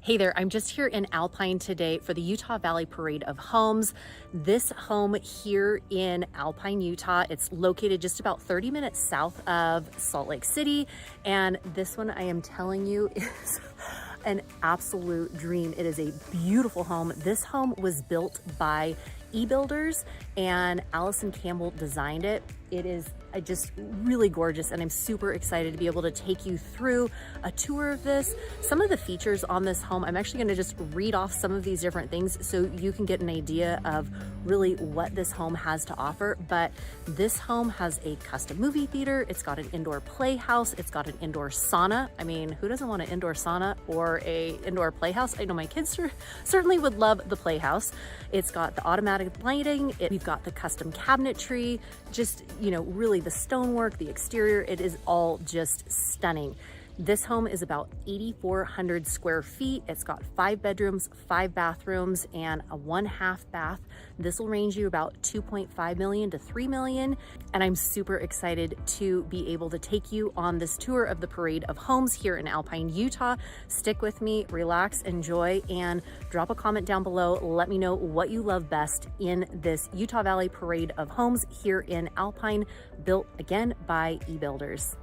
Hey there, I'm just here in Alpine today for the Utah Valley Parade of Homes. This home here in Alpine, Utah, it's located just about 30 minutes south of Salt Lake City. And this one, I am telling you, is an absolute dream. It is a beautiful home. This home was built by Ebuilders and Allison Campbell designed it. It is just really gorgeous, and I'm super excited to be able to take you through a tour of this. Some of the features on this home, I'm actually going to just read off some of these different things so you can get an idea of really what this home has to offer. But this home has a custom movie theater, it's got an indoor playhouse, it's got an indoor sauna. I mean, who doesn't want an indoor sauna or a indoor playhouse? I know my kids certainly would love the playhouse. It's got the automatic lighting, we've got the custom cabinetry, just, you know, really the stonework, the exterior, it is all just stunning. This home is about 8,400 square feet. It's got 5 bedrooms, 5 bathrooms, and a 1/2 bath. This will range you about $2.5 million to $3 million. And I'm super excited to be able to take you on this tour of the Parade of Homes here in Alpine, Utah. Stick with me, relax, enjoy, and drop a comment down below. Let me know what you love best in this Utah Valley Parade of Homes here in Alpine, built again by Ebuilders.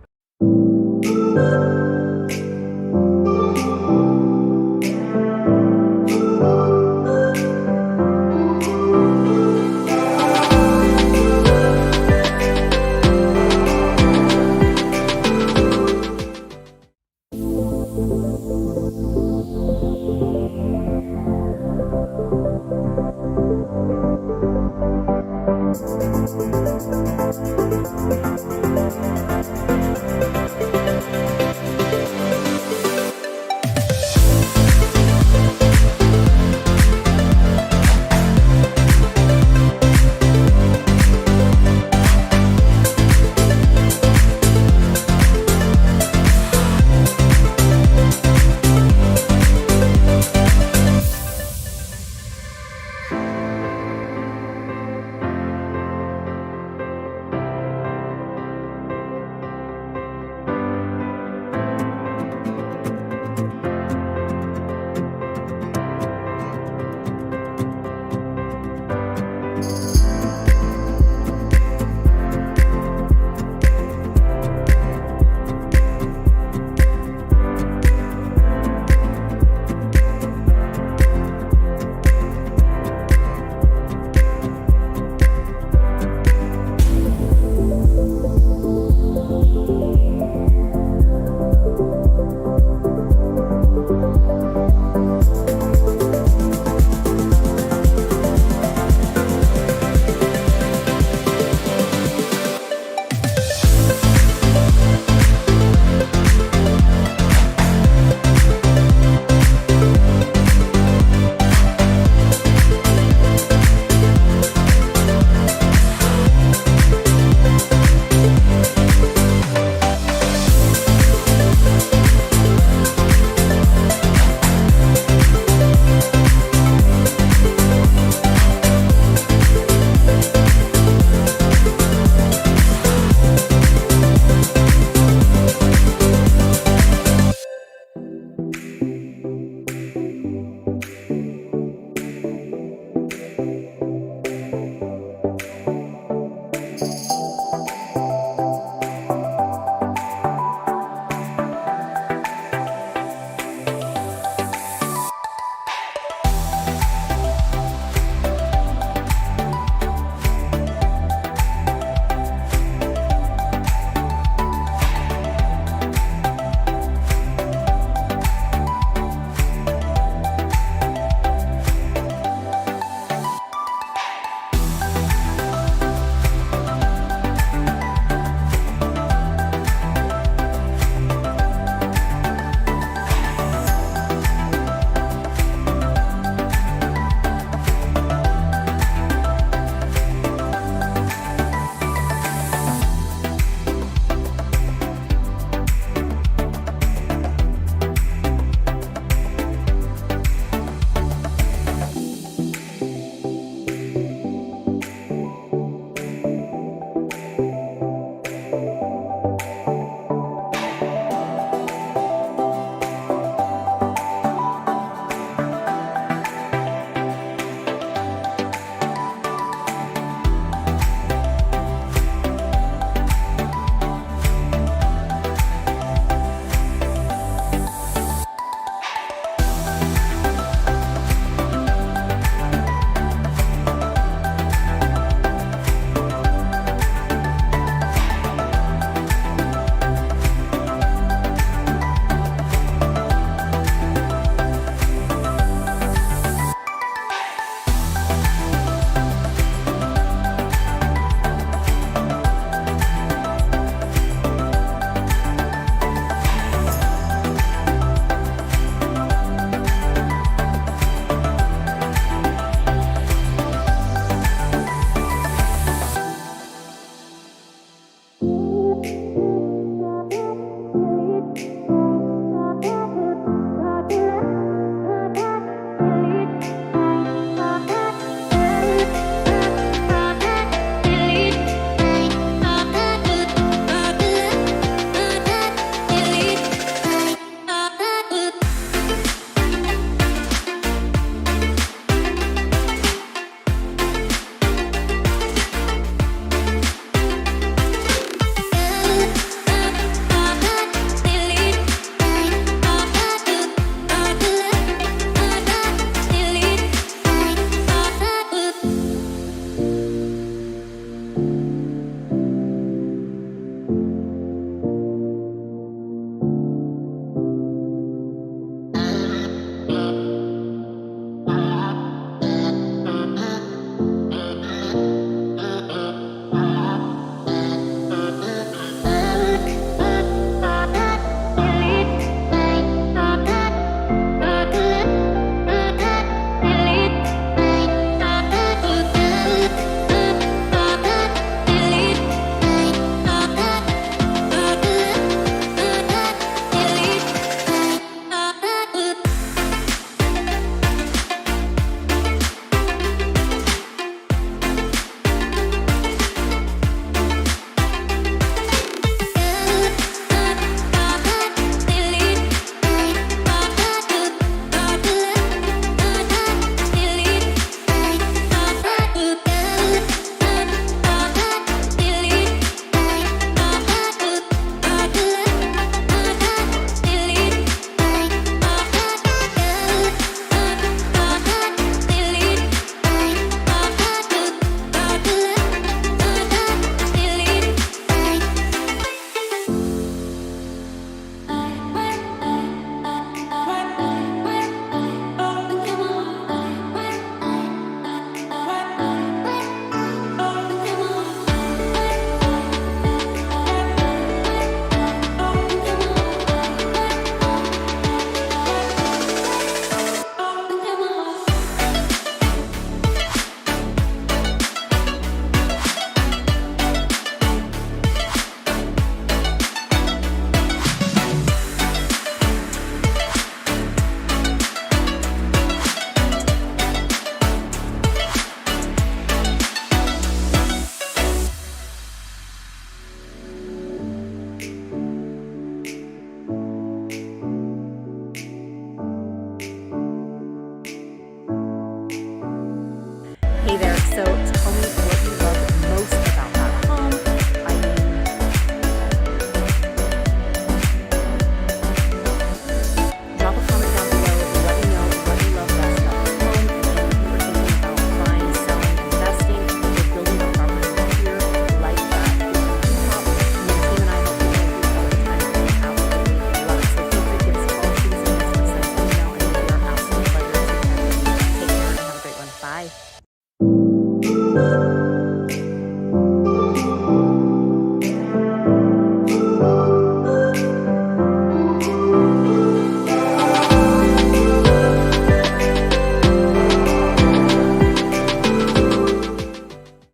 Bye.